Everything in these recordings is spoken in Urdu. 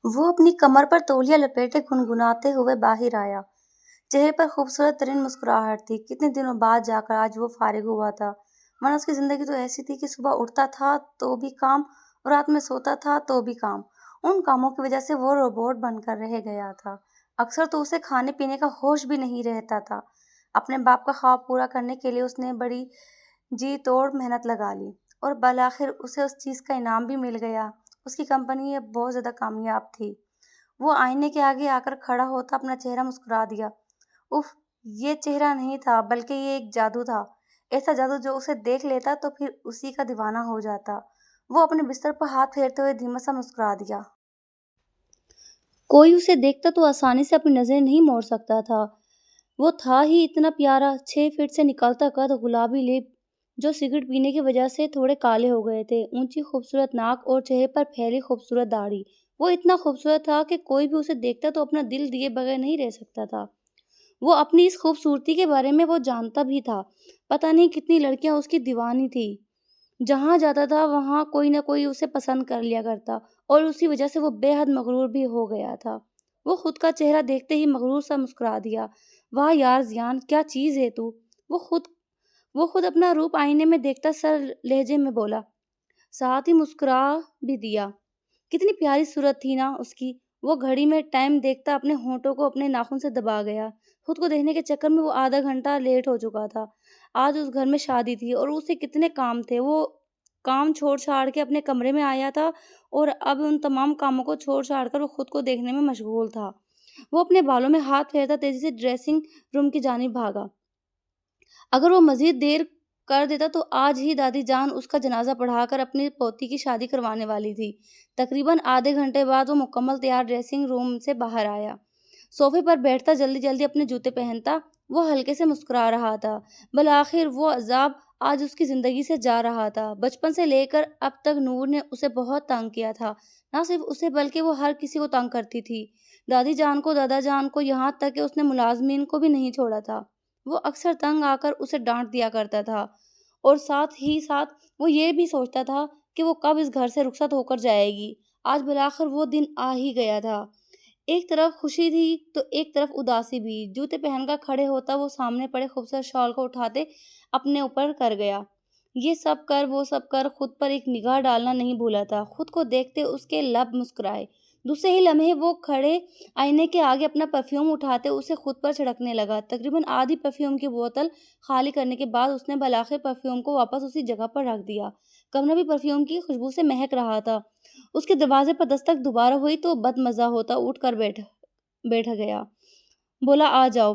وہ اپنی کمر پر تولیہ لپیٹے گنگناتے ہوئے باہر آیا۔ چہرے پر خوبصورت ترین مسکراہٹ تھی۔ کتنے دنوں بعد جا کر آج وہ فارغ ہوا تھا۔ ورنہ اس کی زندگی تو ایسی تھی کہ صبح اٹھتا تھا تو بھی کام اور رات میں سوتا تھا تو بھی کام۔ ان کاموں کی وجہ سے وہ روبوٹ بن کر رہ گیا تھا۔ اکثر تو اسے کھانے پینے کا ہوش بھی نہیں رہتا تھا۔ اپنے باپ کا خواب پورا کرنے کے لیے اس نے بڑی جی توڑ محنت لگا لی اور بالآخر اسے اس چیز کا انعام بھی مل گیا۔ اس کی کمپنی اب بہت زیادہ کامیاب تھی۔ وہ آئینے کے آگے آ کر کھڑا ہوتا اپنا چہرہ مسکرا دیا۔ اف، یہ چہرہ نہیں تھا بلکہ یہ ایک جادو تھا، ایسا جادو جو اسے دیکھ لیتا تو پھر اسی کا دیوانہ ہو جاتا۔ وہ اپنے بستر پر ہاتھ پھیرتے ہوئے دھیما سا مسکرا دیا۔ کوئی اسے دیکھتا تو آسانی سے اپنی نظریں نہیں موڑ سکتا تھا۔ وہ تھا ہی اتنا پیارا، 6 فٹ سے نکلتا قد، گلابی لب جو سگریٹ پینے کی وجہ سے تھوڑے کالے ہو گئے تھے، اونچی خوبصورت ناک اور چہرے پر پھیلی خوبصورت داڑھی۔ وہ اتنا خوبصورت تھا کہ کوئی بھی اسے دیکھتا تو اپنا دل دیے بغیر نہیں رہ سکتا تھا۔ وہ اپنی اس خوبصورتی کے بارے میں وہ جانتا بھی تھا۔ پتہ نہیں کتنی لڑکیاں اس کی دیوانی تھی۔ جہاں جاتا تھا وہاں کوئی نہ کوئی اسے پسند کر لیا کرتا اور اسی وجہ سے وہ بے حد مغرور بھی ہو گیا تھا۔ وہ خود کا چہرہ دیکھتے ہی مغرور سا مسکرا دیا۔ واہ یار زیان، کیا چیز ہے تو! وہ خود اپنا روپ آئینے میں دیکھتا سر لہجے میں بولا، ساتھ ہی مسکرا بھی دیا۔ کتنی پیاری صورت تھی نا اس کی! وہ گھڑی میں ٹائم دیکھتا اپنے ہونٹوں کو اپنے ناخن سے دبا گیا۔ خود کو دیکھنے کے چکر میں وہ آدھا گھنٹہ لیٹ ہو چکا تھا۔ آج اس گھر میں شادی تھی اور اسے کتنے کام تھے۔ وہ کام چھوڑ چھاڑ کے اپنے کمرے میں آیا تھا اور اب ان تمام کاموں کو چھوڑ چھاڑ کر وہ خود کو دیکھنے میں مشغول تھا۔ وہ اپنے بالوں میں ہاتھ پھیرتا تیزی سے ڈریسنگ روم کی جانب بھاگا۔ اگر وہ مزید دیر کر دیتا تو آج ہی دادی جان اس کا جنازہ پڑھا کر اپنی پوتی کی شادی کروانے والی تھی۔ تقریباً آدھے گھنٹے بعد وہ مکمل تیار ڈریسنگ روم سے باہر آیا۔ صوفے پر بیٹھتا جلدی جلدی اپنے جوتے پہنتا، وہ ہلکے سے مسکرا رہا تھا۔ بالآخر وہ عذاب آج اس کی زندگی سے جا رہا تھا۔ بچپن سے لے کر اب تک نور نے اسے بہت تنگ کیا تھا، نہ صرف اسے بلکہ وہ ہر کسی کو تنگ کرتی تھی، دادی جان کو، دادا جان کو، یہاں تک کہ اس نے ملازمین کو بھی نہیں چھوڑا تھا۔ وہ اکثر تنگ آ کر اسے ڈانٹ دیا کرتا تھا اور ساتھ ہی ساتھ وہ یہ بھی سوچتا تھا کہ وہ کب اس گھر سے رخصت ہو کر جائے گی۔ آج بالآخر وہ دن آ ہی گیا تھا۔ ایک طرف خوشی تھی تو ایک طرف اداسی بھی۔ جوتے پہن کر کھڑے ہوتا وہ سامنے پڑے خوبصورت شال کو اٹھاتے اپنے اوپر کر گیا۔ یہ سب کر وہ سب کر خود پر ایک نگاہ ڈالنا نہیں بھولا تھا۔ خود کو دیکھتے اس کے لب مسکرائے۔ دوسرے ہی لمحے وہ کھڑے آئینے کے آگے اپنا پرفیوم اٹھاتے اسے خود پر چھڑکنے لگا۔ تقریباً آدھی پرفیوم کی بوتل خالی کرنے کے بعد اس نے بالآخر پرفیوم کو واپس اسی جگہ پر رکھ دیا۔ کمرہ بھی پرفیوم کی خوشبو سے مہک رہا تھا۔ اس کے دروازے پر دستک دوبارہ ہوئی تو بد مزہ ہوتا اٹھ کر بیٹھ گیا۔ بولا، آ جاؤ۔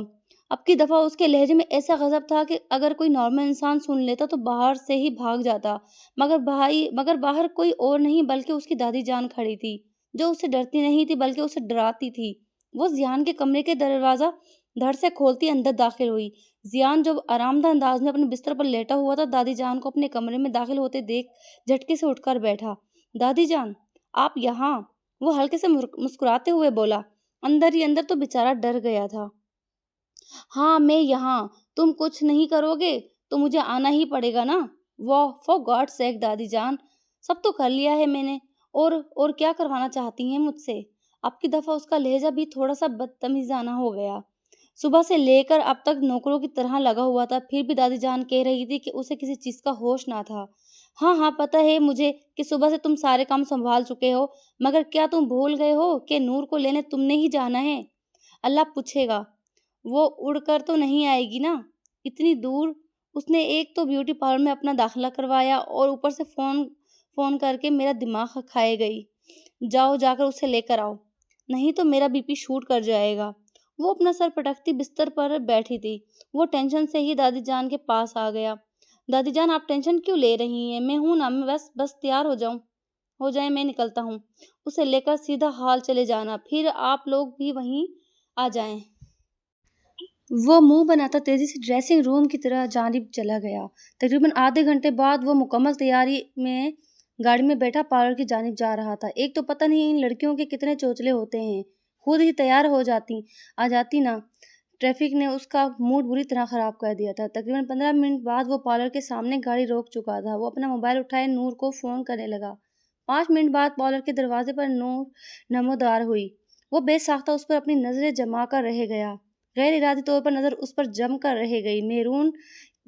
اب کی دفعہ اس کے لہجے میں ایسا غضب تھا کہ اگر کوئی نارمل انسان سن لیتا تو باہر سے ہی بھاگ جاتا، مگر باہر کوئی اور نہیں بلکہ اس کی دادی جان کھڑی تھی، جو اس سے ڈرتی نہیں تھی بلکہ اسے ڈراتی تھی۔ وہ زیان کے کمرے کے دروازہ دھڑ سے کھولتی اندر داخل ہوئی۔ زیان جو آرام دہ انداز میں اپنے بستر پر لیٹا ہوا تھا، دادی جان کو اپنے کمرے میں داخل ہوتے دیکھ جھٹکے سے اٹھ کر بیٹھا۔ دادی جان، آپ یہاں؟ وہ ہلکے سے مسکراتے ہوئے بولا۔ اندر ہی اندر تو بیچارہ ڈر گیا تھا۔ ہاں میں یہاں۔ تم کچھ نہیں کرو گے تو مجھے آنا ہی پڑے گا نا؟ واہ، فار گاڈ سیک دادی جان، سب تو کر لیا ہے میں نے، اور کیا کروانا چاہتی ہیں مجھ سے؟ اب کی دفعہ اس کا لہجہ بھی تھوڑا سا بدتمیزانہ ہو گیا۔ صبح سے لے کر اب تک نوکروں کی طرح لگا ہوا تھا، پھر بھی دادی جان کہہ رہی تھی کہ اسے کسی چیز کا ہوش نہ تھا۔ ہاں ہاں پتہ ہے مجھے کہ صبح سے تم سارے کام سنبھال چکے ہو، مگر کیا تم بھول گئے ہو کہ نور کو لینے تم نے ہی جانا ہے؟ اللہ پوچھے گا، وہ اڑ کر تو نہیں آئے گی نا اتنی دور؟ اس نے ایک تو بیوٹی پارلر میں اپنا داخلہ کروایا اور اوپر سے فون کر کے میرا دماغ کھائے گئی۔ جاؤ جا کر اسے لے کر آؤ، نہیں تو میرا بی پی شوٹ کر جائے گا۔ وہ اپنا سر پٹکتی بستر پر بیٹھی تھی۔ وہ ٹینشن سے ہی دادی جان کے پاس آ گیا۔ دادی جان، آپ ٹینشن کیوں لے رہی ہیں؟ میں ہوں نا، میں بس تیار ہو جائیں، میں نکلتا ہوں۔ اسے لے کر سیدھا ہال چلے جانا، پھر آپ لوگ بھی وہیں آ جائیں۔ وہ منہ بناتا تیزی سے ڈریسنگ روم کی جانب چلا گیا۔ تقریباً آدھے گھنٹے بعد وہ مکمل تیاری میں گاڑی میں بیٹھا پارلر کی جانب جا رہا تھا۔ ایک تو پتہ نہیں ان لڑکیوں کے کتنے چوچلے ہوتے ہیں، خود ہی تیار آ جاتی نا۔ ٹریفک نے اس کا موڈ بری طرح خراب کر دیا تھا۔ تقریباً 15 منٹ بعد وہ پارلر کے سامنے گاڑی روک چکا تھا۔ وہ اپنا موبائل اٹھائے نور کو فون کرنے لگا۔ 5 منٹ بعد پارلر کے دروازے پر نور نمودار ہوئی۔ وہ بے ساختہ اس پر اپنی نظریں جما کر رہ گیا، غیر ارادی طور پر نظر اس پر جم کر رہ گئی۔ میرون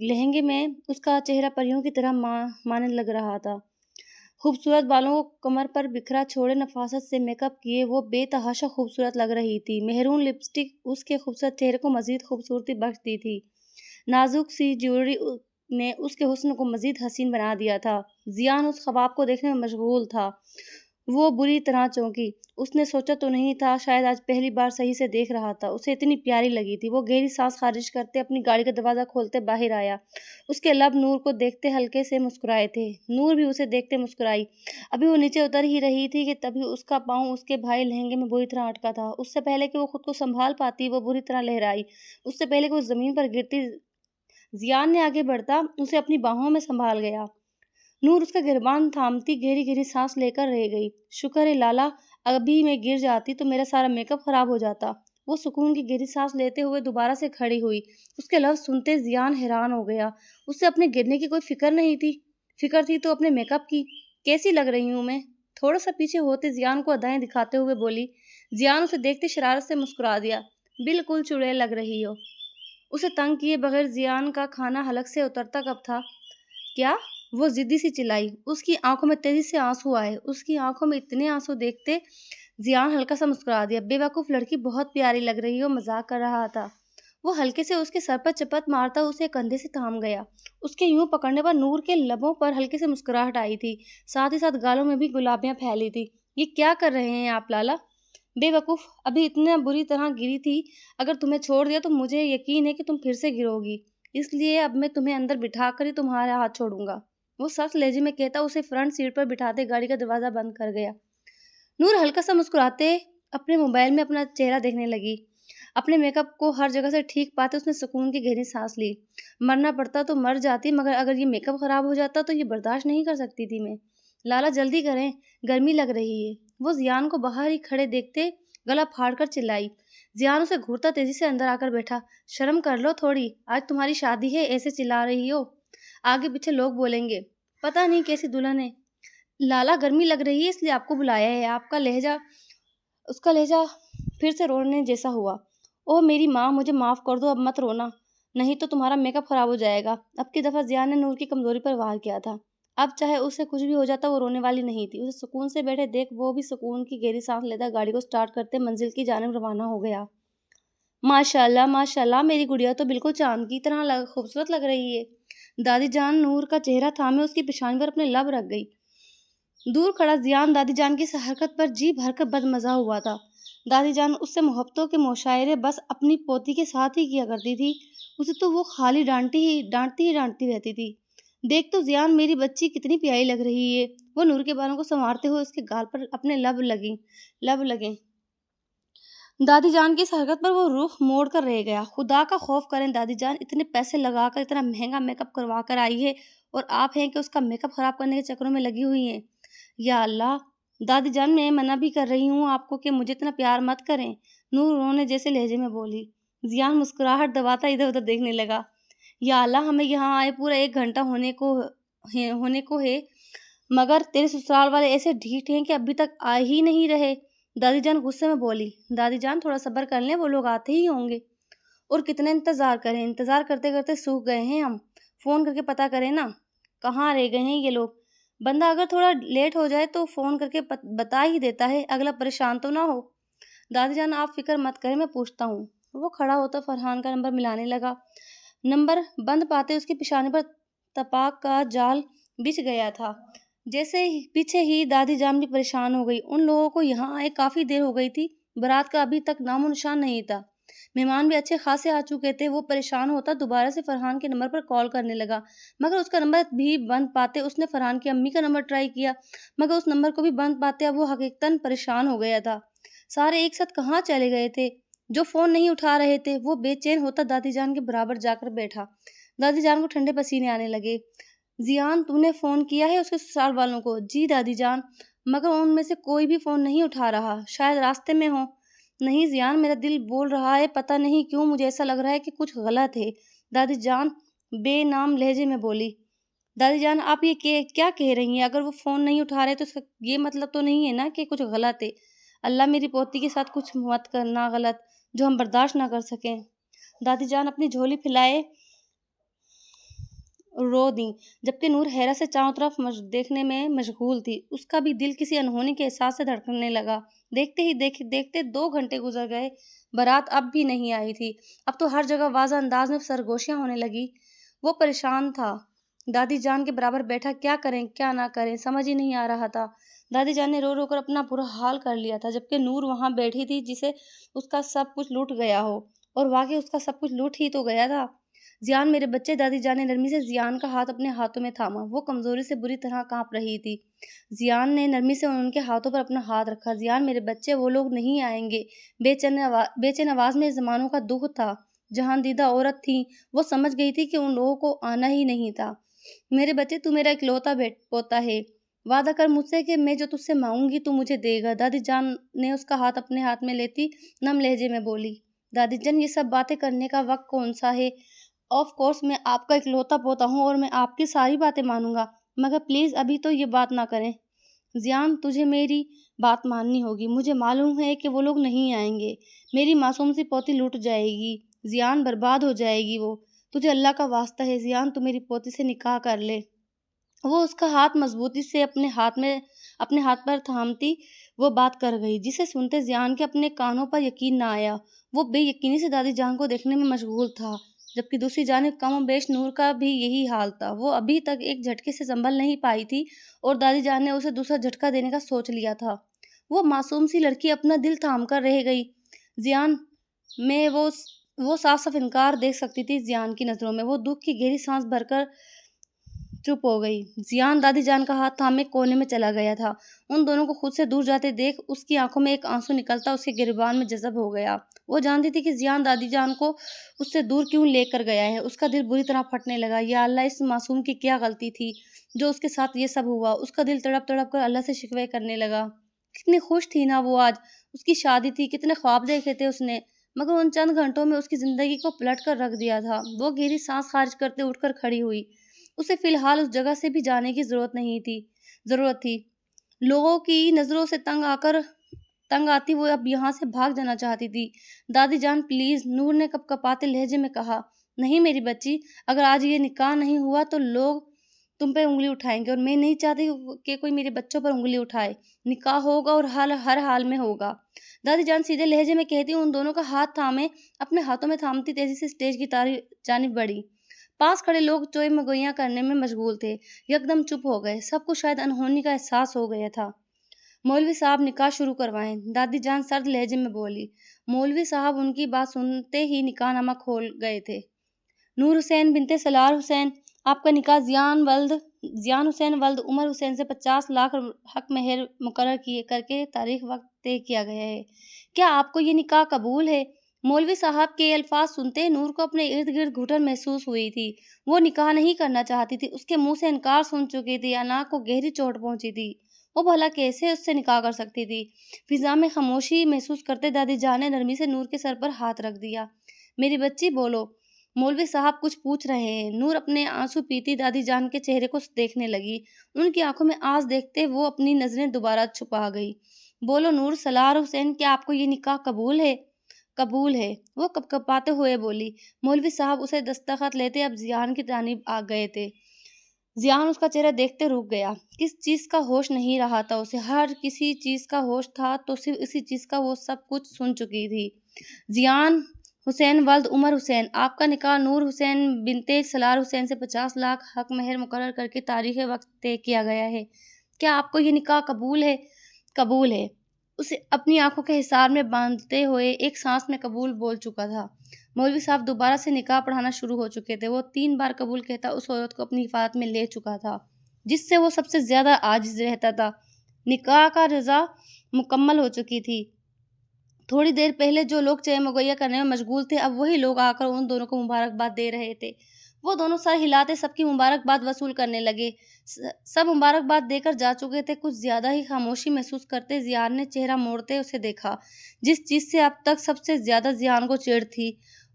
لہنگے میں اس کا چہرہ پریوں کی طرح مانند لگ رہا تھا۔ خوبصورت بالوں کو کمر پر بکھرا چھوڑے نفاست سے میک اپ کیے وہ بے تحاشا خوبصورت لگ رہی تھی۔ مہرون لپسٹک اس کے خوبصورت چہرے کو مزید خوبصورتی بخشتی تھی۔ نازک سی جیولری نے اس کے حسن کو مزید حسین بنا دیا تھا۔ زیان اس خواب کو دیکھنے میں مشغول تھا۔ وہ بری طرح چونکی۔ اس نے سوچا تو نہیں تھا، شاید آج پہلی بار صحیح سے دیکھ رہا تھا۔ اسے اتنی پیاری لگی تھی۔ وہ گہری سانس خارج کرتے اپنی گاڑی کا دروازہ کھولتے باہر آیا۔ اس کے لب نور کو دیکھتے ہلکے سے مسکرائے تھے۔ نور بھی اسے دیکھتے مسکرائی۔ ابھی وہ نیچے اتر ہی رہی تھی کہ تبھی اس کا پاؤں اس کے بھائی لہنگے میں بری طرح اٹکا تھا۔ اس سے پہلے کہ وہ خود کو سنبھال پاتی وہ بری طرح لہرائی۔ اس سے پہلے کہ وہ زمین پر گرتی زیان نے آگے بڑھتا اسے اپنی باہوں میں سنبھال گیا۔ نور اس کا گریبان تھامتی گہری گہری سانس لے کر رہ گئی۔ شکر ہے لالا، ابھی میں گر جاتی تو میرا سارا میک اپ خراب ہو جاتا۔ وہ سکون کی گہری سانس لیتے ہوئے دوبارہ سے کھڑی ہوئی۔ اس کے لفظ سنتے زیان حیران ہو گیا۔ اسے اپنے گرنے کی کوئی فکر نہیں تھی۔ فکر تھی تو اپنے میک اپ کی۔ کیسی لگ رہی ہوں میں؟ تھوڑا سا پیچھے ہوتے زیان کو ادائیں دکھاتے ہوئے بولی۔ زیان اسے دیکھتے شرارت سے مسکرا دیا۔ بالکل چڑیل لگ رہی ہو۔ اسے تنگ کیے بغیر زیان کا کھانا حلق سے اترتا کب تھا؟ کیا؟ وہ ضدی سی چلائی۔ اس کی آنکھوں میں تیزی سے آنسو آئے۔ اس کی آنکھوں میں اتنے آنسو دیکھتے زیان ہلکا سا مسکرا دیا۔ بے وقوف لڑکی، بہت پیاری لگ رہی ہو، مذاق کر رہا تھا۔ وہ ہلکے سے اس کے سر پر چپت مارتا اسے کندھے سے تھام گیا۔ اس کے یوں پکڑنے پر نور کے لبوں پر ہلکی سی مسکراہٹ آئی تھی، ساتھ ہی ساتھ گالوں میں بھی گلابیاں پھیلی تھی۔ یہ کیا کر رہے ہیں آپ لالا؟ بے وقوف، ابھی اتنا بری طرح گری تھی، اگر تمہیں چھوڑ دیا تو مجھے یقین ہے کہ تم پھر سے گرو گی، اس لیے اب میں تمہیں اندر بٹھا کر ہی تمہارا ہاتھ چھوڑوں گا۔ وہ سخت لہجے میں کہتا اسے فرنٹ سیٹ پر بٹھاتے گاڑی کا دروازہ بند کر گیا۔ نور ہلکا سا مسکراتے اپنے موبائل میں اپنا چہرہ دیکھنے لگی۔ اپنے میک اپ کو ہر جگہ سے ٹھیک پاتے اس نے سکون کی گہری سانس لی۔ مرنا پڑتا تو مر جاتی، مگر اگر یہ میک اپ خراب ہو جاتا تو یہ برداشت نہیں کر سکتی تھی میں۔ لالا جلدی کریں، گرمی لگ رہی ہے۔ وہ زیان کو باہر ہی کھڑے دیکھتے گلا پھاڑ کر چلائی۔ زیان اسے گھورتا تیزی سے اندر آ کر بیٹھا۔ شرم کر لو تھوڑی، آج تمہاری شادی ہے، ایسے چلا رہی ہو، آگے پیچھے لوگ بولیں گے پتہ نہیں کیسی دلہن ہے۔ لالا گرمی لگ رہی ہے اس لیے آپ کو بلایا ہے۔ اس کا لہجہ پھر سے رونے جیسا ہوا۔ اوہ میری ماں، مجھے معاف کر دو، اب مت رونا، نہیں تو تمہارا میک اپ خراب ہو جائے گا۔ اب کی دفعہ زیان نے نور کی کمزوری پر وار کیا تھا۔ اب چاہے اسے کچھ بھی ہو جاتا وہ رونے والی نہیں تھی۔ اسے سکون سے بیٹھے دیکھ وہ بھی سکون کی گہری سانس لیتا گاڑی کو سٹارٹ کرتے منزل کی جانب روانہ ہو گیا۔ ماشاءاللہ ماشاءاللہ، میری گڑیا تو بالکل چاند کی طرح خوبصورت لگ رہی ہے۔ دادی جان نور کا چہرہ تھامے اس کی پیشانی پر اپنے لب رکھ گئی۔ دور کھڑا زیان دادی جان کی اس حرکت پر جی بھر کر بدمزہ ہوا تھا۔ دادی جان اس سے محبتوں کے مشاعرے بس اپنی پوتی کے ساتھ ہی کیا کرتی تھی، اسے تو وہ خالی ڈانٹتی رہتی تھی۔ دیکھ تو زیان، میری بچی کتنی پیاری لگ رہی ہے۔ وہ نور کے بالوں کو سنوارتے ہوئے اس کے گال پر اپنے لب لگیں۔ دادی جان کی اس حرکت پر وہ رخ موڑ کر رہ گیا۔ خدا کا خوف کریں دادی جان، اتنے پیسے لگا کر اتنا مہنگا میک اپ کروا کر آئی ہے اور آپ ہیں کہ اس کا میک اپ خراب کرنے کے چکروں میں لگی ہوئی ہیں۔ یا اللہ دادی جان، میں منع بھی کر رہی ہوں آپ کو کہ مجھے اتنا پیار مت کریں، نور رونے جیسے لہجے میں بولی۔ زیان مسکراہٹ دباتا ادھر ادھر دیکھنے لگا۔ یا اللہ، ہمیں یہاں آئے پورا 1 گھنٹہ ہونے کو ہے، مگر تیرے سسرال والے ایسے ڈھیٹ ہیں کہ ابھی تک آ ہی نہیں رہے۔ دادی جان غصے میں بولی۔ دادی جان تھوڑا صبر کر لیں، وہ لوگ آتے ہی ہوں گے۔ اور کتنا انتظار کریں، انتظار کرتے کرتے سوکھ گئے ہیں ہم، فون کر کے پتہ کریں نا کہاں رہ گئے ہیں یہ لوگ۔ بندہ اگر تھوڑا لیٹ ہو جائے تو فون کر کے بتا ہی دیتا ہے، اگلا پریشان تو نہ ہو۔ دادی جان آپ فکر مت کریں، میں پوچھتا ہوں۔ وہ کھڑا ہوتا فرحان کا نمبر ملانے لگا۔ نمبر بند پاتے اس کی پیشانی پر تپاک کا جال بچھ گیا تھا۔ جیسے پیچھے ہی دادی جان بھی پریشان ہو گئی۔ ان لوگوں کو یہاں آئے کافی دیر ہو گئی تھی، بارات کا ابھی تک نام و نشان نہیں تھا، مہمان بھی اچھے خاصے آ چکے تھے۔ وہ پریشان ہوتا دوبارہ سے فرحان کے نمبر پر کال کرنے لگا، مگر اس کا نمبر بھی بند پاتے اس نے فرحان کی امی کا نمبر ٹرائی کیا، مگر اس نمبر کو بھی بند پاتے اب وہ حقیقتاً پریشان ہو گیا تھا۔ سارے ایک ساتھ کہاں چلے گئے تھے جو فون نہیں اٹھا رہے تھے؟ وہ بے چین ہوتا دادی جان کے برابر جا کر بیٹھا۔ دادی جان کو ٹھنڈے پسینے آنے لگے۔ زیان، تو نے فون کیا ہے اس کے سسرال والوں کو؟ جی دادی جان، مگر ان میں سے کوئی بھی فون نہیں اٹھا رہا، شاید راستے میں ہوں۔ نہیں زیان، میرا دل بول رہا ہے، پتہ نہیں کیوں مجھے ایسا لگ رہا ہے کہ کچھ غلط ہے، دادی جان بے نام لہجے میں بولی۔ دادی جان آپ یہ کیا کہہ رہی ہیں؟ اگر وہ فون نہیں اٹھا رہے تو اس کا یہ مطلب تو نہیں ہے نا کہ کچھ غلط ہے۔ اللہ میری پوتی کے ساتھ کچھ مت کرنا غلط جو ہم برداشت نہ کر سکیں۔ دادی جان اپنی جھولی پھیلائے رو دیں، جبکہ نور حیرت سے چاروں طرف دیکھنے میں مشغول تھی۔ اس کا بھی دل کسی انہونی کے احساس سے دھڑکنے لگا۔ دیکھتے ہی دیکھتے 2 گھنٹے گزر گئے، بارات اب بھی نہیں آئی تھی۔ اب تو ہر جگہ واضح انداز میں سرگوشیاں ہونے لگی۔ وہ پریشان تھا، دادی جان کے برابر بیٹھا، کیا کریں کیا نہ کریں سمجھ ہی نہیں آ رہا تھا۔ دادی جان نے رو رو کر اپنا برا حال کر لیا تھا، جبکہ نور وہاں بیٹھی تھی جسے اس کا سب کچھ لوٹ گیا ہو، اور واقعی اس کا سب کچھ لوٹ ہی تو گیا تھا۔ زیان میرے بچے، دادی جان نے نرمی سے زیان کا ہاتھ اپنے ہاتھوں میں تھاما۔ وہ کمزوری سے بری طرح کانپ رہی تھی۔ زیان نے نرمی سے ان کے ہاتھوں پر اپنا ہاتھ رکھا۔ زیان میرے بچے، وہ لوگ نہیں آئیں گے۔ بے چین آواز میں زمانوں کا دکھ تھا۔ جہان دیدہ عورت تھی، وہ سمجھ گئی تھی کہ ان لوگوں کو آنا ہی نہیں تھا۔ میرے بچے، تو میرا اکلوتا پوتا ہے، وعدہ کر مجھ سے کہ میں جو تجھ سے مانگوں گی تو مجھے دے گا۔ دادی جان نے اس کا ہاتھ اپنے ہاتھ میں لیتی نم لہجے میں بولی، دادی جان یہ سب باتیں کرنے کا وقت کون سا ہے؟ آف کورس میں آپ کا اکلوتا پوتا ہوں اور میں آپ کی ساری باتیں مانوں گا، مگر پلیز ابھی تو یہ بات نہ کریں۔ زیان، تجھے میری بات ماننی ہوگی۔ مجھے معلوم ہے کہ وہ لوگ نہیں آئیں گے۔ میری معصوم سی پوتی لوٹ جائے گی زیان، برباد ہو جائے گی وہ۔ تجھے اللہ کا واسطہ ہے زیان، تو میری پوتی سے نکاح کر لے۔ وہ اس کا ہاتھ مضبوطی سے اپنے ہاتھ پر تھامتی وہ بات کر گئی، جسے سنتے زیان کے اپنے کانوں پر یقین نہ آیا۔ وہ بے یقینی سے دادی جان کو دیکھنے میں مشغول تھا، جبکہ دوسری جانب کم و بیش نور کا بھی یہی حال تھا۔ وہ ابھی تک ایک جھٹکے سے سنبھل نہیں پائی تھی اور دادی جان نے اسے دوسرا جھٹکا دینے کا سوچ لیا تھا۔ وہ معصوم سی لڑکی اپنا دل تھام کر رہ گئی۔ زیان میں وہ صاف صاف انکار دیکھ سکتی تھی زیان کی نظروں میں۔ وہ دکھ کی گہری سانس بھر کر چپ ہو گئی۔ زیان دادی جان کا ہاتھ تھامے کونے میں چلا گیا تھا۔ ان دونوں کو خود سے دور جاتے دیکھ اس کی آنکھوں میں ایک آنسو نکلتا اس کے گریبان میں جذب ہو گیا۔ وہ جانتی تھی کہ زیان دادی جان کو اس سے دور کیوں لے کر گیا ہے۔ اس کا دل بری طرح پھٹنے لگا۔ یا اللہ، اس معصوم کی کیا غلطی تھی جو اس کے ساتھ یہ سب ہوا؟ اس کا دل تڑپ تڑپ کر اللہ سے شکوے کرنے لگا۔ کتنی خوش تھی نا وہ آج، اس کی شادی تھی، کتنے خواب دیکھے تھے اس نے، مگر ان چند گھنٹوں میں اس کی زندگی کو پلٹ کر رکھ دیا تھا۔ وہ گہری سانس خارج کرتے اٹھ کر کھڑی ہوئی۔ اسے فی الحال اس جگہ سے بھی جانے کی ضرورت تھی۔ لوگوں کی نظروں سے تنگ آتی وہ اب یہاں سے بھاگ جانا چاہتی تھی۔ دادی جان پلیز، نور نے کپکپاتے لہجے میں کہا۔ نہیں میری بچی، اگر آج یہ نکاح نہیں ہوا تو لوگ تم پہ انگلی اٹھائیں گے، اور میں نہیں چاہتی کہ کوئی میرے بچوں پر انگلی اٹھائے۔ نکاح ہوگا اور ہر حال میں ہوگا، دادی جان سیدھے لہجے میں کہتی ان دونوں کا ہاتھ تھامے اپنے ہاتھوں میں تھامتی تیزی سے اسٹیج کی جانب بڑھی۔ پاس کھڑے لوگ چوئے مگوئیاں کرنے میں مشغول تھے، یکدم چپ ہو گئے۔ سب کو شاید انہونی کا احساس ہو گیا تھا۔ مولوی صاحب نکاح شروع کروائیں، دادی جان سرد لہجے میں بولی۔ مولوی صاحب ان کی بات سنتے ہی نکاح نامہ کھول گئے تھے۔ نور حسین بنت سلار حسین، آپ کا نکاح زیان حسین ولد عمر حسین سے 50 لاکھ حق مہر مقرر کر کے تاریخ وقت طے کیا گیا ہے۔ کیا آپ کو یہ نکاح قبول ہے؟ مولوی صاحب کے الفاظ سنتے نور کو اپنے ارد گرد گھٹن محسوس ہوئی تھی۔ وہ نکاح نہیں کرنا چاہتی تھی، اس کے منہ سے انکار سن چکی تھی، انا کو گہری چوٹ پہنچی تھی۔ وہ بھلا کیسے اس سے نکاح کر سکتی تھی؟ فضا میں خاموشی محسوس کرتے دادی جان نے نرمی سے نور کے سر پر ہاتھ رکھ دیا۔ میری بچی بولو، مولوی صاحب کچھ پوچھ رہے ہیں۔ نور اپنے آنسو پیتی دادی جان کے چہرے کو دیکھنے لگی۔ ان کی آنکھوں میں آس دیکھتے وہ اپنی نظریں دوبارہ چھپا گئی۔ بولو نور سلار حسین، کیا آپ کو یہ نکاح قبول ہے؟ قبول ہے، وہ کپکپاتے ہوئے بولی۔ مولوی صاحب اسے دستخط لیتے اب زیان کی جانب آ گئے تھے۔ زیان اس کا چہرہ دیکھتے رک گیا۔ کس چیز کا ہوش نہیں رہا تھا اسے، ہر کسی چیز کا ہوش تھا تو صرف اسی چیز کا۔ وہ سب کچھ سن چکی تھی۔ زیان حسین ولد عمر حسین، آپ کا نکاح نور حسین بنت سلار حسین سے 50 لاکھ حق مہر مقرر کر کے تاریخ وقت طے کیا گیا ہے۔ کیا آپ کو یہ نکاح قبول ہے؟ قبول ہے، اسے اپنی آنکھوں کے حصار میں باندھتے ہوئے ایک سانس میں قبول بول چکا تھا۔ مولوی صاحب دوبارہ سے نکاح پڑھانا شروع ہو چکے تھے۔ وہ 3 بار قبول کہتا اس عورت کو اپنی حفاظت میں لے چکا تھا جس سے وہ سب سے زیادہ عاجز رہتا تھا۔ نکاح کا رضا مکمل ہو چکی تھی۔ تھوڑی دیر پہلے جو لوگ چائے مگویا کرنے میں مشغول تھے، اب وہی لوگ آ کر ان دونوں کو مبارکباد دے رہے تھے۔ وہ دونوں سر ہلاتے سب کی مبارکباد وصول کرنے لگے۔ سب مبارکباد دے کر جا چکے تھے۔ کچھ زیادہ ہی خاموشی محسوس کرتے زیان نے چہرہ موڑتے اسے دیکھا۔ جس چیز سے اب تک سب سے زیادہ زیان کو چڑ تھی،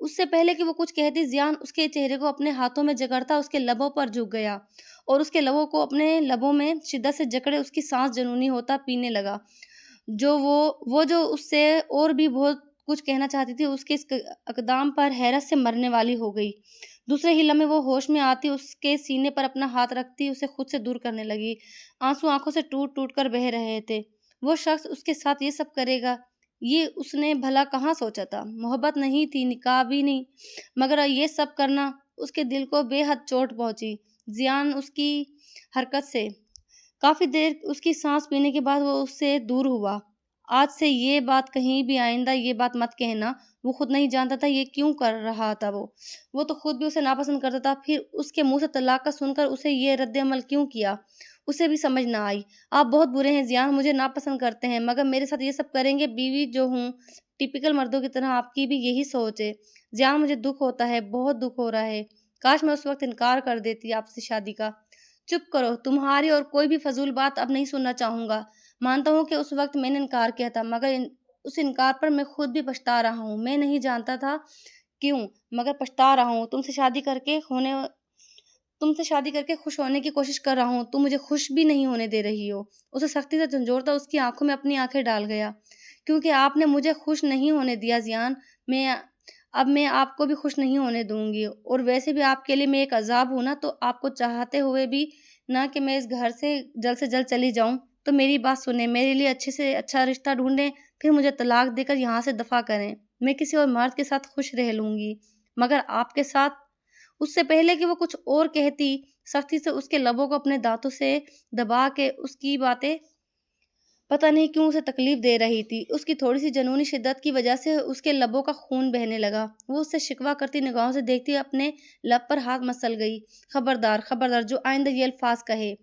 اس سے پہلے کہ وہ کچھ کہتی ضیان اس کے چہرے کو اپنے ہاتھوں میں جکڑتا اس کے لبوں پر جھک گیا اور اس کے لبوں کو اپنے لبوں میں شدت سے جکڑے اس کی سانس جنونی ہوتا پینے لگا۔ جو وہ جو اس سے اور بھی بہت کچھ کہنا چاہتی تھی، اس کے اس اقدام پر حیرت سے مرنے والی ہو گئی۔ دوسرے ہی لمحے وہ ہوش میں آتی اس کے سینے پر اپنا ہاتھ رکھتی اسے خود سے دور کرنے لگی۔ آنسو آنکھوں سے ٹوٹ ٹوٹ کر بہہ رہے تھے۔ وہ شخص اس کے ساتھ یہ سب کرے گا، یہ اس نے بھلا کہاں سوچا تھا؟ محبت نہیں تھی، نکاح بھی نہیں، مگر یہ سب کرنا اس کے دل کو بے حد چوٹ پہنچی۔ ضیان اس کی حرکت سے کافی دیر اس کی سانس پینے کے بعد وہ اس سے دور ہوا۔ آج سے یہ بات کہیں بھی آئندہ یہ بات مت کہنا۔ وہ خود نہیں جانتا تھا یہ کیوں کر رہا تھا۔ وہ تو خود بھی اسے ناپسند کرتا تھا، پھر اس کے منہ سے طلاق کا سن کر اسے یہ رد عمل کیوں کیا، اسے بھی سمجھ نہ آئی۔ آپ بہت برے ہیں ضیان، مجھے ناپسند کرتے ہیں، مگر میرے ساتھ یہ سب کریں گے؟ بیوی جو ہوں، ٹپیکل مردوں کی طرح آپ کی بھی یہی سوچ ہے۔ ضیان، مجھے دکھ ہوتا ہے، بہت دکھ ہو رہا ہے۔ کاش میں اس وقت انکار کر دیتی آپ سے شادی کا۔ چپ کرو، تمہاری اور کوئی بھی فضول بات اب نہیں سننا چاہوں گا۔ مانتا ہوں کہ اس وقت میں نے انکار کیا تھا، مگر اس انکار پر میں خود بھی پچھتا رہا ہوں۔ میں نہیں جانتا تھا کیوں، مگر پچھتا رہا ہوں۔ تم سے شادی کر کے خوش ہونے کی کوشش کر رہا ہوں، تم مجھے خوش بھی نہیں ہونے دے رہی ہو۔ اسے سختی سے جھنجھوڑتا اس کی آنکھوں میں اپنی آنکھیں ڈال گیا۔ کیونکہ آپ نے مجھے خوش نہیں ہونے دیا ضیان، اب میں آپ کو بھی خوش نہیں ہونے دوں گی، اور ویسے بھی آپ کے لیے میں ایک عذاب ہوں نا، تو آپ کو چاہتے ہوئے بھی نہ کہ میں اس گھر سے جلد چلی جاؤں، تو میری بات سنیں، میرے لیے اچھے سے اچھا رشتہ ڈھونڈیں، پھر مجھے طلاق دے کر یہاں سے دفع کریں۔ میں کسی اور مرد کے ساتھ خوش رہ لوں گی، مگر آپ کے ساتھ۔ اس سے پہلے کہ وہ کچھ اور کہتی، سختی سے اس کے لبوں کو اپنے دانتوں سے دبا کے اس کی باتیں پتہ نہیں کیوں اسے تکلیف دے رہی تھی۔ اس کی تھوڑی سی جنونی شدت کی وجہ سے اس کے لبوں کا خون بہنے لگا۔ وہ اس سے شکوہ کرتی نگاہوں سے دیکھتی اپنے لب پر ہاتھ مسل گئی۔ خبردار، خبردار، جو آئندہ یہ الفاظ کہے۔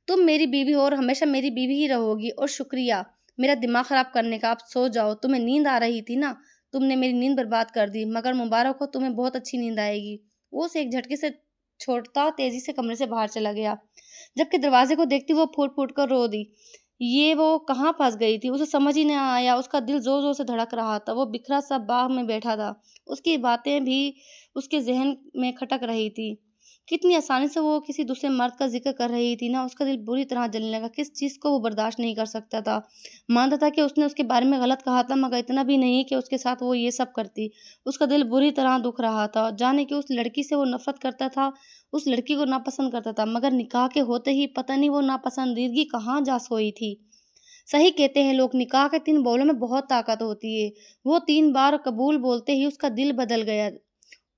تم میری بیوی ہو اور ہمیشہ میری بیوی ہی رہو گی، اور شکریہ میرا دماغ خراب کرنے کا۔ اب سو جاؤ، تمہیں نیند آ رہی تھی نا، تم نے میری نیند برباد کر دی، مگر مبارک ہو، تمہیں بہت اچھی نیند آئے گی۔ وہ اسے ایک جھٹکے سے چھوڑتا تیزی سے کمرے سے باہر چلا گیا۔ جبکہ دروازے کو دیکھتی وہ پھوٹ پھوٹ کر رو دی۔ یہ وہ کہاں پھنس گئی تھی، اسے سمجھ ہی نہ آیا۔ اس کا دل زور زور سے دھڑک رہا تھا۔ وہ بکھرا سا باغ میں بیٹھا تھا، اس کی باتیں بھی اس کے ذہن میں کھٹک رہی تھی۔ کتنی آسانی سے وہ کسی دوسرے مرد کا ذکر کر رہی تھی نا۔ اس کا دل بری طرح جلنے لگا۔ کس چیز کو وہ برداشت نہیں کر سکتا تھا؟ مانتا تھا کہ اس نے اس کے بارے میں غلط کہا تھا، مگر اتنا بھی نہیں کہ اس کے ساتھ وہ یہ سب کرتی۔ اس کا دل بری طرح دکھ رہا تھا۔ جانے کہ اس لڑکی سے وہ نفرت کرتا تھا، اس لڑکی کو ناپسند کرتا تھا، مگر نکاح کے ہوتے ہی پتہ نہیں وہ ناپسندیدگی کہاں جا سوئی تھی۔ صحیح کہتے ہیں لوگ، نکاح کے 3 بولوں میں بہت طاقت ہوتی ہے۔ وہ 3 بار قبول بولتے ہی اس کا دل بدل گیا،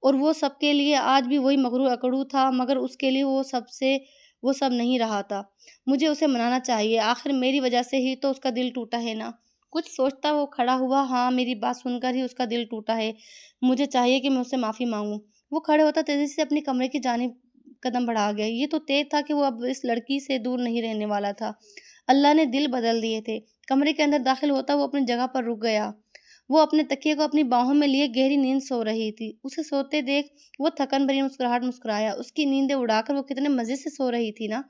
اور وہ سب کے لیے آج بھی وہی مغرور اکڑو تھا، مگر اس کے لیے وہ سب نہیں رہا تھا۔ مجھے اسے منانا چاہیے، آخر میری وجہ سے ہی تو اس کا دل ٹوٹا ہے نا۔ کچھ سوچتا وہ کھڑا ہوا۔ ہاں، میری بات سن کر ہی اس کا دل ٹوٹا ہے، مجھے چاہیے کہ میں اس سے معافی مانگوں۔ وہ کھڑے ہوتا تیزی سے اپنی کمرے کی جانب قدم بڑھا گیا۔ یہ تو طے تھا کہ وہ اب اس لڑکی سے دور نہیں رہنے والا تھا۔ اللہ نے دل بدل دیے تھے۔ کمرے کے اندر داخل ہوتا وہ اپنی جگہ پر رک گیا۔ وہ اپنے تکیے کو اپنی باہوں میں لیے گہری نیند سو رہی تھی۔ اسے سوتے دیکھ وہ تھکن بھری مسکراہٹ مسکرایا۔ اس کی نیندیں اڑا کر وہ کتنے مزے سے سو رہی تھی نا۔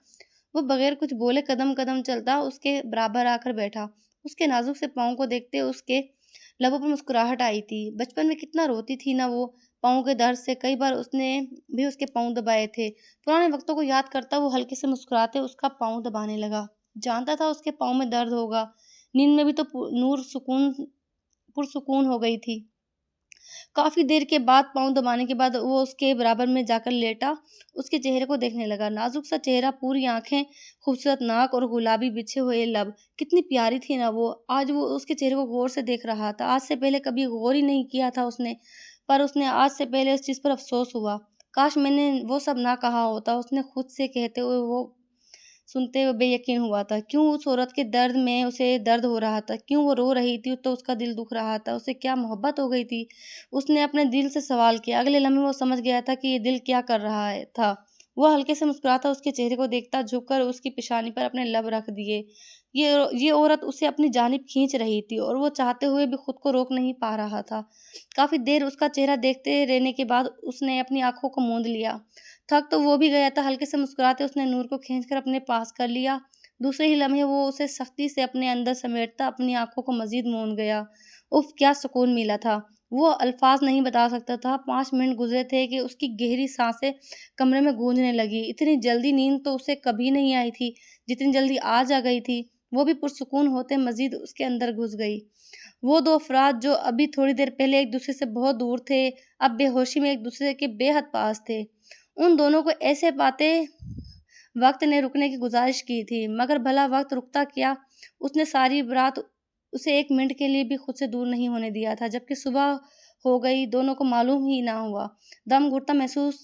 وہ بغیر کچھ بولے قدم قدم چلتا اس کے برابر آ کر بیٹھا۔ اس کے نازک سے پاؤں کو دیکھتے اس کے لبوں پر مسکراہٹ آئی تھی۔ بچپن میں کتنا روتی تھی نا وہ، پاؤں کے درد سے۔ کئی بار اس نے بھی اس کے پاؤں دبائے تھے۔ پرانے وقتوں کو یاد کرتا وہ ہلکے سے مسکراتے اس کا پاؤں دبانے لگا۔ جانتا تھا اس کے پاؤں میں درد ہوگا۔ نیند میں بھی تو پرسکون ہو گئی تھی۔ کافی دیر کے بعد پاؤں دبانے کے بعد وہ اس کے برابر میں جا کر لیٹا، اس کے چہرے کو دیکھنے لگا۔ نازک سا چہرہ، پوری آنکھیں، خوبصورت ناک اور گلابی بچھے ہوئے لب، کتنی پیاری تھی نا وہ۔ آج وہ اس کے چہرے کو غور سے دیکھ رہا تھا۔ آج سے پہلے کبھی غور ہی نہیں کیا تھا اس نے، پر اس نے آج سے پہلے اس چیز پر افسوس ہوا۔ کاش میں نے وہ سب نہ کہا ہوتا۔ اس نے خود سے کہتے ہوئے وہ سنتے ہوئے بے یقین ہوا تھا۔ کیوں اس عورت کے درد میں اسے درد ہو رہا تھا؟ کیوں وہ رو رہی تھی تو اس کا دل دکھ رہا تھا؟ اسے کیا محبت ہو گئی تھی؟ اس نے اپنے دل سے سوال کیا۔ اگلے لمحے وہ سمجھ گیا تھا کہ یہ دل کیا کر رہا تھا۔ وہ ہلکے سے مسکراتا اس کے چہرے کو دیکھتا، جھک کر اس کی پیشانی پر اپنے لب رکھ دیے۔ یہ عورت اسے اپنی جانب کھینچ رہی تھی، اور وہ چاہتے ہوئے بھی خود کو روک نہیں پا رہا تھا۔ کافی دیر اس کا چہرہ دیکھتے رہنے کے بعد اس نے اپنی آنکھوں کو موند لیا۔ تھک تو وہ بھی گیا تھا۔ ہلکے سے مسکراتے اس نے نور کو کھینچ کر اپنے پاس کر لیا۔ دوسرے ہی لمحے وہ اسے سختی سے اپنے اندر سمیٹتا اپنی آنکھوں کو مزید موند گیا۔ اف، کیا سکون ملا تھا! وہ الفاظ نہیں بتا سکتا تھا۔ 5 منٹ گزرے تھے کہ اس کی گہری سانسیں کمرے میں گونجنے لگی۔ اتنی جلدی نیند تو اسے کبھی نہیں آئی تھی جتنی جلدی آج آ گئی تھی۔ وہ بھی پرسکون ہوتے مزید اس کے اندر گھس گئی۔ وہ دو افراد جو ابھی تھوڑی دیر پہلے ایک دوسرے سے بہت دور تھے، اب بے ہوشی میں ایک دوسرے کے بے حد پاس تھے۔ ان دونوں کو ایسے پاتے وقت نے رکنے کی گزارش کی تھی، مگر بھلا وقت رکتا کیا؟ اس نے ساری رات اسے 1 منٹ کے لیے بھی خود سے دور نہیں ہونے دیا تھا۔ جبکہ صبح ہو گئی، دونوں کو معلوم ہی نہ ہوا۔ دم گھٹتا محسوس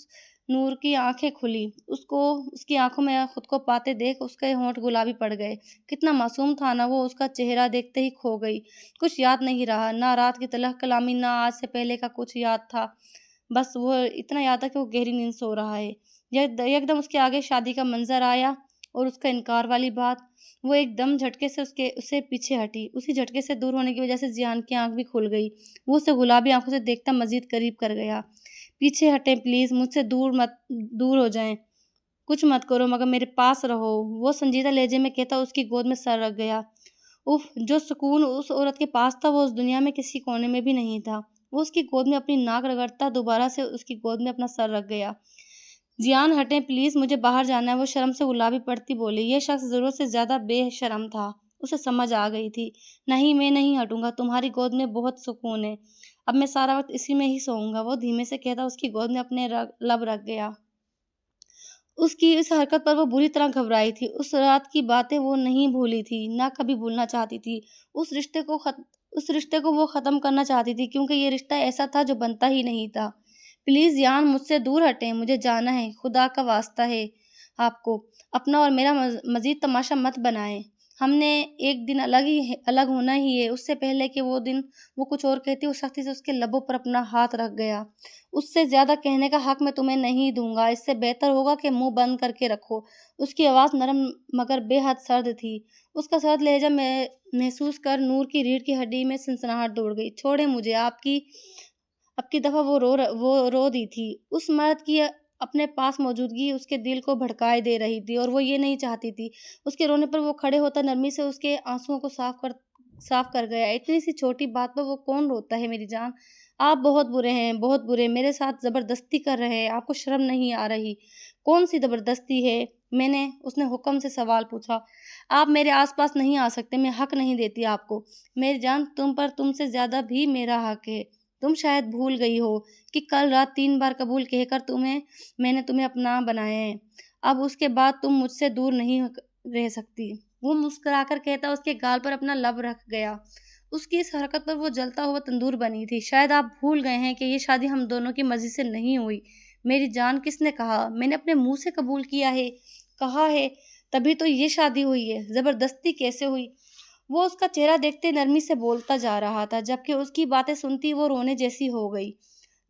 نور کی آنکھیں کھلی۔ اس کی آنکھوں میں خود کو پاتے دیکھ اس کے ہونٹ گلابی پڑ گئے۔ کتنا معصوم تھا نا وہ! اس کا چہرہ دیکھتے ہی کھو گئی۔ کچھ یاد نہیں رہا، نہ رات کی تلخ کلامی، نہ آج سے پہلے کا کچھ یاد تھا۔ بس وہ اتنا یاد تھا کہ وہ گہری نیند سو رہا ہے۔ یکدم اس کے آگے شادی کا منظر آیا اور اس کا انکار والی بات۔ وہ ایک دم جھٹکے سے اسے پیچھے ہٹی۔ اسی جھٹکے سے دور ہونے کی وجہ سے زیان کی آنکھ بھی کھل گئی۔ وہ اسے گلابی آنکھوں سے دیکھتا مزید قریب کر گیا۔ پیچھے ہٹیں پلیز، مجھ سے دور ہو جائیں، کچھ مت کرو مگر میرے پاس رہو، وہ سنجیدہ لہجے میں کہتا اس کی گود میں سر رکھ گیا۔ اف، جو سکون اس عورت کے پاس تھا وہ اس دنیا میں کسی کونے میں بھی نہیں تھا۔ وہ اس کی گود میں اپنی ناک رگڑتا دوبارہ سے اس کی گود میں اپنا سر رکھ گیا۔ زیان ہٹیں پلیز، مجھے باہر جانا ہے، وہ شرم سے گلابی پڑتی بولی۔ یہ شخص ضرورت سے زیادہ بے شرم تھا۔ اسے سمجھ آ گئی تھی۔ نہیں، میں نہیں ہٹوں گا، تمہاری گود میں بہت سکون ہے، اب میں سارا وقت اسی میں ہی سوؤں گا، وہ دھیمے سے کہتا اس کی گود میں اپنے لب رکھ گیا۔ اس کی اس حرکت پر وہ بری طرح گھبرائی تھی۔ اس رات کی باتیں وہ نہیں بھولی تھی، نہ کبھی بھولنا چاہتی تھی۔ اس رشتے کو وہ ختم کرنا چاہتی تھی، کیونکہ یہ رشتہ ایسا تھا جو بنتا ہی نہیں تھا۔ پلیز زیان، مجھ سے دور ہٹیں، مجھے جانا ہے، خدا کا واسطہ ہے آپ کو، اپنا اور میرا مزید تماشا مت بنائیں۔ ہم نے ایک دن الگ ہونا ہی ہے۔ اس سے پہلے کہ وہ دن وہ کچھ اور کہتی، وہ سختی سے اس کے لبوں پر اپنا ہاتھ رکھ گیا۔ اس سے زیادہ کہنے کا حق میں تمہیں نہیں دوں گا، اس سے بہتر ہوگا کہ منہ بند کر کے رکھو۔ اس کی آواز نرم مگر بے حد سرد تھی۔ اس کا سرد لہجہ محسوس کر نور کی ریڑھ کی ہڈی میں سنسناہٹ دوڑ گئی۔ چھوڑیں مجھے، اب کی دفعہ وہ رو دی تھی۔ اس مرد کی اپنے پاس موجودگی اس کے دل کو بھڑکائے دے رہی تھی اور وہ یہ نہیں چاہتی تھی۔ اس کے رونے پر وہ کھڑے ہوتا نرمی سے اس کے آنسوؤں کو صاف کر گیا۔ اتنی سی چھوٹی بات پر وہ کون روتا ہے میری جان؟ آپ بہت برے ہیں، بہت برے، میرے ساتھ زبردستی کر رہے ہیں، آپ کو شرم نہیں آ رہی؟ کون سی زبردستی ہے؟ اس نے حکم سے سوال پوچھا۔ آپ میرے آس پاس نہیں آ سکتے، میں حق نہیں دیتی آپ کو۔ میری جان، تم سے زیادہ بھی میرا حق ہے۔ تم شاید بھول گئی ہو کہ کل رات 3 بار قبول کہہ کر میں نے تمہیں اپنا بنایا ہے۔ اب اس کے بعد تم مجھ سے دور نہیں رہ سکتی۔ وہ مسکرا کر کہتا اس کے گال پر اپنا لب رکھ گیا۔ اس کی اس حرکت پر وہ جلتا ہوا تندور بنی تھی۔ شاید آپ بھول گئے ہیں کہ یہ شادی ہم دونوں کی مرضی سے نہیں ہوئی۔ میری جان، کس نے کہا؟ میں نے اپنے منہ سے قبول کیا ہے، کہا ہے، تبھی تو یہ شادی ہوئی ہے، زبردستی کیسے ہوئی؟ وہ اس کا چہرہ دیکھتے نرمی سے بولتا جا رہا تھا، جبکہ اس کی باتیں سنتی وہ رونے جیسی ہو گئی۔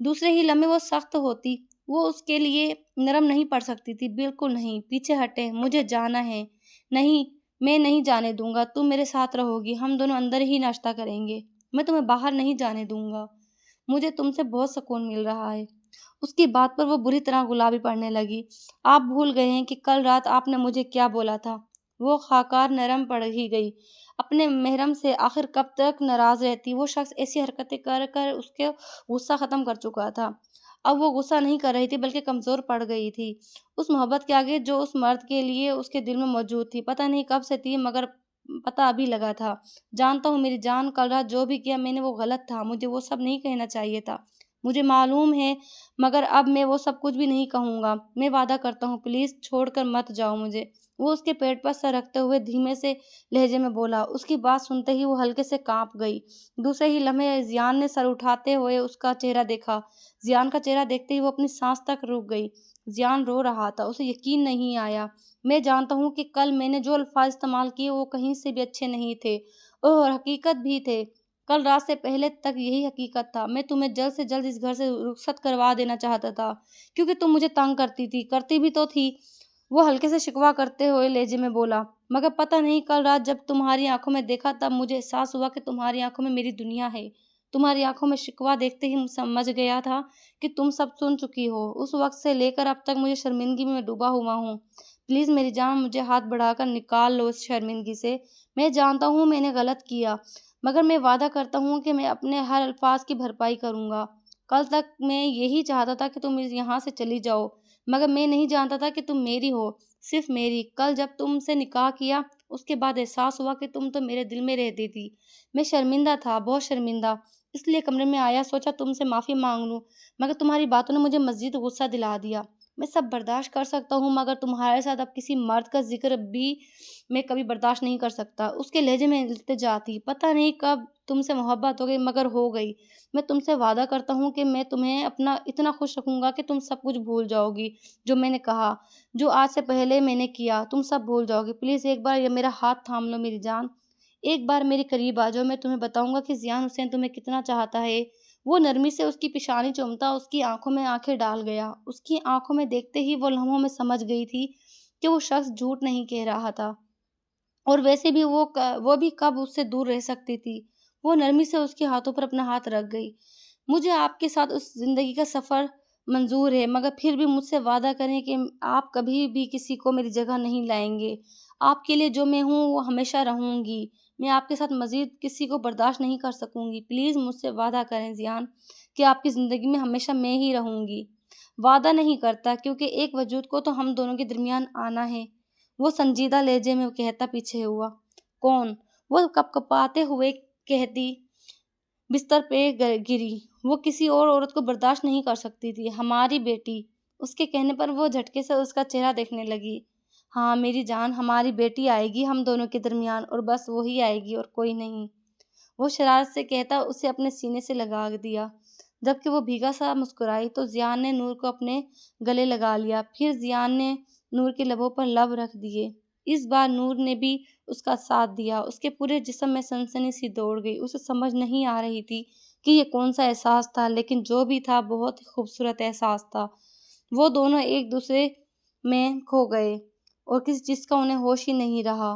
دوسرے ہی لمحے وہ سخت ہوتی، وہ اس کے لیے نرم نہیں پڑ سکتی تھی، بالکل نہیں۔ پیچھے ہٹیں، مجھے جانا ہے۔ نہیں، میں نہیں جانے دوں گا، تم میرے ساتھ رہو گی، ہم دونوں اندر ہی ناشتہ کریں گے، میں تمہیں باہر نہیں جانے دوں گا، مجھے تم سے بہت سکون مل رہا ہے۔ اس کی بات پر وہ بری طرح گلابی پڑنے لگی۔ آپ بھول گئے ہیں کہ کل رات آپ نے مجھے کیا بولا تھا؟ وہ خاکار نرم پڑ ہی گئی۔ اپنے محرم سے آخر کب تک ناراض رہتی؟ وہ شخص ایسی حرکتیں کر کر اس کے غصہ ختم کر چکا تھا۔ اب وہ غصہ نہیں کر رہی تھی بلکہ کمزور پڑ گئی تھی اس محبت کے آگے جو اس مرد کے لیے اس کے دل میں موجود تھی۔ پتہ نہیں کب سے تھی، مگر پتہ ابھی لگا تھا۔ جانتا ہوں میری جان، کل رات جو بھی کیا میں نے وہ غلط تھا، مجھے وہ سب نہیں کہنا چاہیے تھا، مجھے معلوم ہے، مگر اب میں وہ سب کچھ بھی نہیں کہوں گا، میں وعدہ کرتا ہوں، پلیز چھوڑ کر مت جاؤ مجھے۔ وہ اس کے پیٹ پر سر رکھتے ہوئے دھیمے سے لہجے میں بولا۔ اس کی بات سنتے ہی وہ ہلکے سے کانپ گئی۔ دوسرے ہی لمحے زیان نے سر اٹھاتے ہوئے اس کا چہرہ دیکھا۔ زیان کا چہرہ دیکھتے ہی وہ اپنی سانس تک رک گئی۔ زیان رو رہا تھا، اسے یقین نہیں آیا۔ میں جانتا ہوں کہ کل میں نے جو الفاظ استعمال کیے وہ کہیں سے بھی اچھے نہیں تھے اور حقیقت بھی تھے۔ کل رات سے پہلے تک یہی حقیقت تھا۔ میں تمہیں جلد سے جلد اس گھر سے رخصت کروا دینا چاہتا تھا، کیونکہ تم مجھے تنگ کرتی بھی تو تھی، وہ ہلکے سے شکوہ کرتے ہوئے لہجے میں بولا۔ مگر پتہ نہیں، کل رات جب تمہاری آنکھوں میں دیکھا تب مجھے احساس ہوا کہ تمہاری آنکھوں میں میری دنیا ہے۔ تمہاری آنکھوں میں شکوہ دیکھتے ہی سمجھ گیا تھا کہ تم سب سن چکی ہو۔ اس وقت سے لے کر اب تک مجھے شرمندگی میں ڈوبا ہوا ہوں۔ پلیز میری جان، مجھے ہاتھ بڑھا کر نکال لو اس شرمندگی سے۔ میں جانتا ہوں میں نے غلط کیا، مگر میں وعدہ کرتا ہوں کہ میں اپنے ہر الفاظ کی بھرپائی کروں گا۔ کل تک میں یہی چاہتا تھا کہ تم یہاں سے چلی جاؤ، مگر میں نہیں جانتا تھا کہ تم میری ہو، صرف میری۔ کل جب تم سے نکاح کیا، اس کے بعد احساس ہوا کہ تم تو میرے دل میں رہتی تھی۔ میں شرمندہ تھا، بہت شرمندہ، اس لیے کمرے میں آیا، سوچا تم سے معافی مانگ لوں، مگر تمہاری باتوں نے مجھے مزید غصہ دلا دیا۔ میں سب برداشت کر سکتا ہوں، مگر تمہارے ساتھ اب کسی مرد کا ذکر بھی میں کبھی برداشت نہیں کر سکتا۔ اس کے لہجے میں التجا تھی۔ پتہ نہیں کب تم سے محبت ہو گئی، مگر ہو گئی۔ میں تم سے وعدہ کرتا ہوں کہ میں تمہیں اپنا اتنا خوش رکھوں گا کہ تم سب کچھ بھول جاؤ گی جو میں نے کہا، جو آج سے پہلے میں نے کیا، تم سب بھول جاؤ گی۔ پلیز ایک بار یہ میرا ہاتھ تھام لو میری جان، ایک بار میرے قریب آ جاؤ، میں تمہیں بتاؤں گا کہ ضیاء حسین تمہیں کتنا چاہتا ہے۔ وہ نرمی سے اس کی پیشانی چومتا اس کی آنکھوں میں آنکھیں ڈال گیا۔ اس کی آنکھوں میں دیکھتے ہی وہ لمحوں میں سمجھ گئی تھی کہ وہ شخص جھوٹ نہیں کہہ رہا تھا، اور ویسے بھی وہ بھی کب اس سے دور رہ سکتی تھی۔ وہ نرمی سے اس کے ہاتھوں پر اپنا ہاتھ رکھ گئی۔ مجھے آپ کے ساتھ اس زندگی کا سفر منظور ہے، مگر پھر بھی مجھ سے وعدہ کریں کہ آپ کبھی بھی کسی کو میری جگہ نہیں لائیں گے۔ آپ کے لیے جو میں ہوں وہ ہمیشہ رہوں گی۔ میں آپ کے ساتھ مزید کسی کو برداشت نہیں کر سکوں گی۔ پلیز مجھ سے وعدہ کریں ضیاء کہ آپ کی زندگی میں ہمیشہ میں ہی رہوں گی۔ وعدہ نہیں کرتا، کیونکہ ایک وجود کو تو ہم دونوں کے درمیان آنا ہے، وہ سنجیدہ لہجے میں کہتا پیچھے ہوا۔ کون؟ وہ کپکپاتے ہوئے کہتی، بستر پہ گری۔ وہ کسی اور عورت کو برداشت نہیں کر سکتی تھی، ہماری بیٹی۔ اس کے کہنے پر وہ جھٹکے سے اس کا چہرہ دیکھنے لگی۔ ہاں میری جان، ہماری بیٹی آئے گی ہم دونوں کے درمیان، اور بس وہی آئے گی اور کوئی نہیں۔ وہ شرارت سے کہتا اسے اپنے سینے سے لگا دیا۔ جبکہ وہ بھیگا سا مسکرائی تو ضیاء نے نور کو اپنے گلے لگا لیا، پھر ضیاء نے نور کے لبوں پر لب رکھ دیے۔ اس بار نور نے بھی اس کا ساتھ دیا۔ اس کے پورے جسم میں سنسنی سی دوڑ گئی۔ اسے سمجھ نہیں آ رہی تھی کہ یہ کون سا احساس تھا، لیکن جو بھی تھا بہت ہی خوبصورت احساس تھا۔ وہ دونوں ایک دوسرے میں کھو گئے اور کسی چیز کا انہیں ہوش ہی نہیں رہا۔